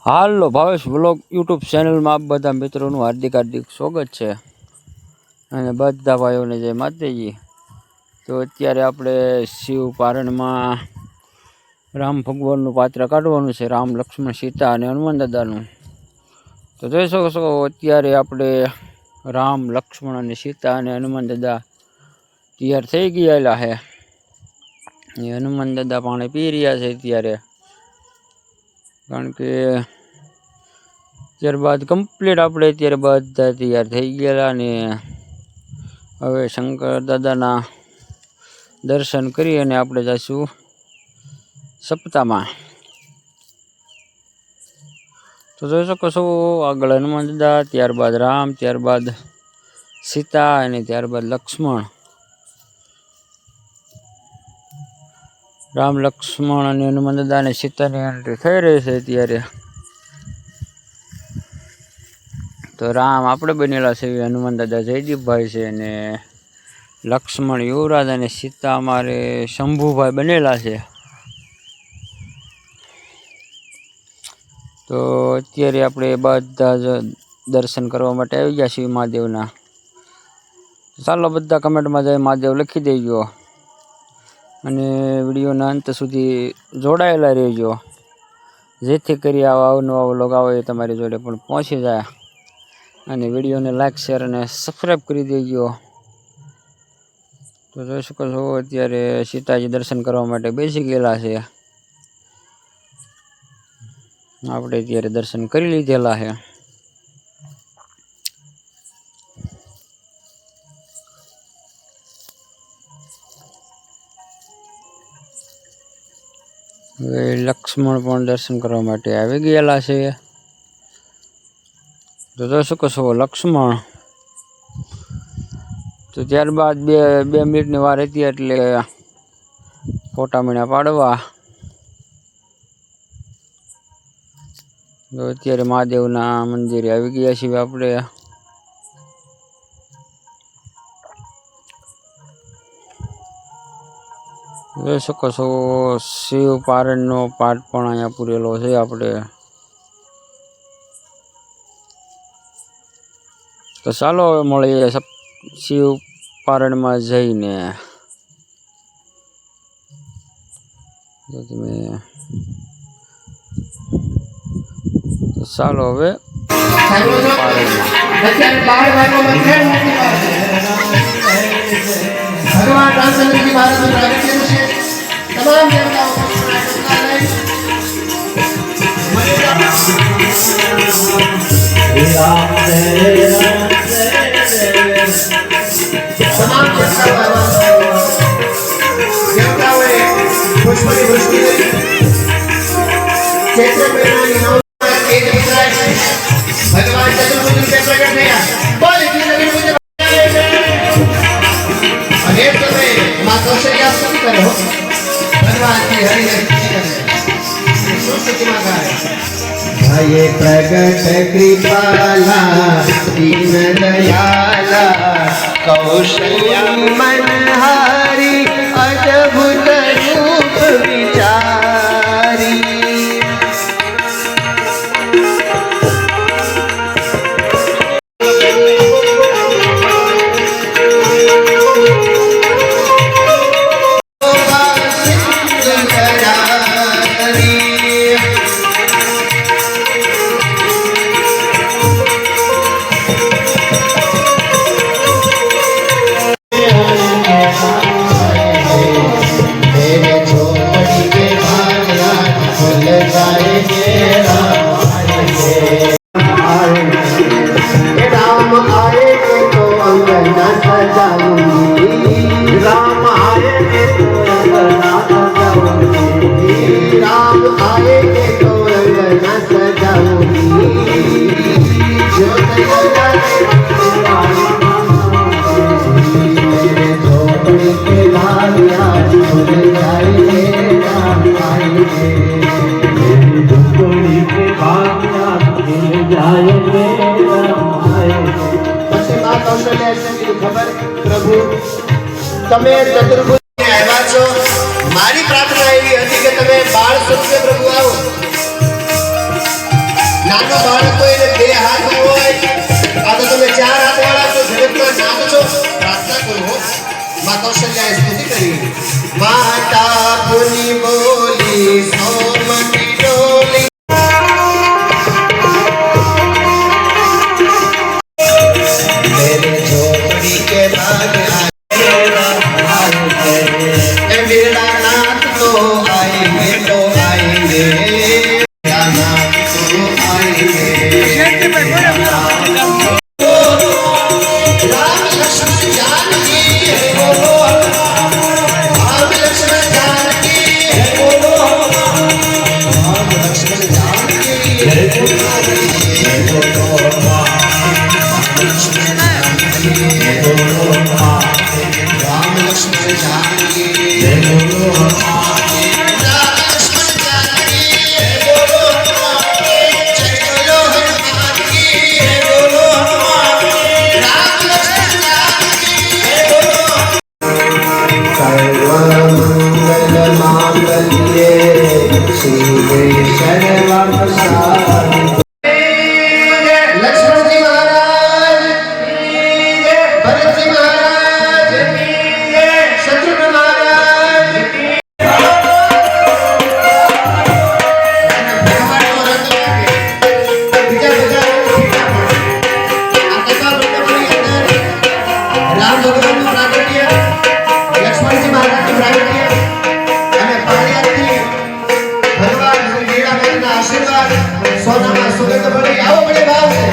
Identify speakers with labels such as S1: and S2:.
S1: હાલો Bhavesh vlog YouTube ચેનલમાં આપ બધા મિત્રોનું હાર્દિક સ્વાગત છે અને બધા ભાઈઓને જય માતાજી। તો અત્યારે આપણે શિવ પારણમાં રામ ભગવાનનું પાત્ર કાઢવાનું છે, રામ લક્ષ્મણ સીતા અને હનુમાન દાદાનું। તો જોઈ શકો છો અત્યારે આપણે રામ લક્ષ્મણ અને સીતા અને હનુમાન દાદા તૈયાર થઈ ગયેલા છે। હનુમાન દાદા પાણી પી રહ્યા છે અત્યારે, કારણ કે ત્યારબાદ કમ્પ્લીટ આપણે અત્યારે બધા તૈયાર થઈ ગયેલા ને હવે શંકર દાદાના દર્શન કરી અને આપણે જઈશું સપ્તાહમાં। તો જોઈ શકો છો આગળ હનુમાન દાદા, ત્યારબાદ રામ, ત્યારબાદ સીતા અને ત્યારબાદ લક્ષ્મણ। રામ લક્ષ્મણ અને હનુમાન દાદા અને સીતાની એન્ટ્રી થઈ રહી છે અત્યારે। તો રામ આપણે બનેલા છે, હનુમાન દાદા જયદીપભાઈ છે અને લક્ષ્મણ યુવરાજ અને સીતા અમારે શંભુભાઈ બનેલા છે। તો અત્યારે આપણે બધા જ દર્શન કરવા માટે આવી ગયા છીએ મહાદેવના। ચાલો બધા કમેન્ટમાં જઈ મહાદેવ લખી દેજો અને વિડીયોના અંત સુધી જોડાયેલા રહેજો, જેથી કરી આવા અવનવા વ્લોગ આવે એ તમારી જોડે પણ પહોંચી જાય। અને વિડીયોને લાઈક, શેર અને સબસ્ક્રાઈબ કરી દેજો। તો જોઈ શકો છો અત્યારે સીતાજી દર્શન કરવા માટે બેસી ગયેલા છે, આપણે અત્યારે દર્શન કરી લીધેલા છે। હવે લક્ષ્મણ પણ દર્શન કરવા માટે આવી ગયેલા છે। તો જોઈ શકો છો લક્ષ્મણ। તો ત્યારબાદ બે મિનિટની વાર હતી એટલે ફોટા મીણા પાડવા। તો અત્યારે મહાદેવના મંદિરે આવી ગયા છીએ આપણે। જોઈ શકો છો શિવ પારણનો પાઠ પણ અહીંયા પૂરેલો છે આપણે। તો ચાલો હવે મળીએ શિવ પારણમાં જઈને। તો તમે ચાલો હવે
S2: भगवान रामचंद्र जी महाराज ने प्रागट्य से तमाम देवताओं को तमाम देवताओं पुष्पनी वृष्टि क्षेत्र में एक भगवान चतुर्भुज से प्रकट किया। बोल कौशल्या स्तुति करो भगवान की हरि भये प्रगट कृपाला दीन दयाला कौशल्या मनहारी अद्भुत रूप विचारी। प्रभु तमे चतुर्भुज ने आव्या छो, मारी प्रार्थना एवी हती के तमे बाळ स्वरूपे प्रभु आओ। નાનો બાળક હોય ને બે હાથ હોય, આ તો તમે ચાર હાથ વાળા છો, જગતમાં નાથ છો. પ્રાર્થના કરો. માં કૌશલ્યાએ સ્તુતિ કરી. માતા પુની બોલી સોમની ડોલી. मेरे झोपड़ी के बाद मेरा नाथ तो आएंगे तो आएंगे, मेरा नाथ तो आएंगे. राम लक्ष्मण जानकी है बोलो, राम लक्ष्मण जानकी है बोलो, राम लक्ष्मण जानकी है बोलो. राम लक्ष्मण जानकी जय बोलो, राम लक्ष्मण जानकी जय बोलो, जय बोलो हनुमान की जय बोलो, राम लक्ष्मण जानकी जय बोलो. सर्वमंगल मांगल्ये शिवे सर्वार्थसाधिके. लक्ष्मण जी महाराज, भरत जी महाराज, शत्रुघ्न महाराज. ભગવાનનો રંગ લાગે. બીજા બધા ફીકા પડે. આ કથા મંડપની અંદર રામ ભગવાનનું પ્રાગટ્ય, લક્ષ્મણજી મહારાજનું પ્રાગટ્ય અને પાળિયાદથી ભગવાન શ્રી લીલાબેનના આશીર્વાદ, સોનામાં સુગંધ ભળી. આવો પડે ભાવ છે.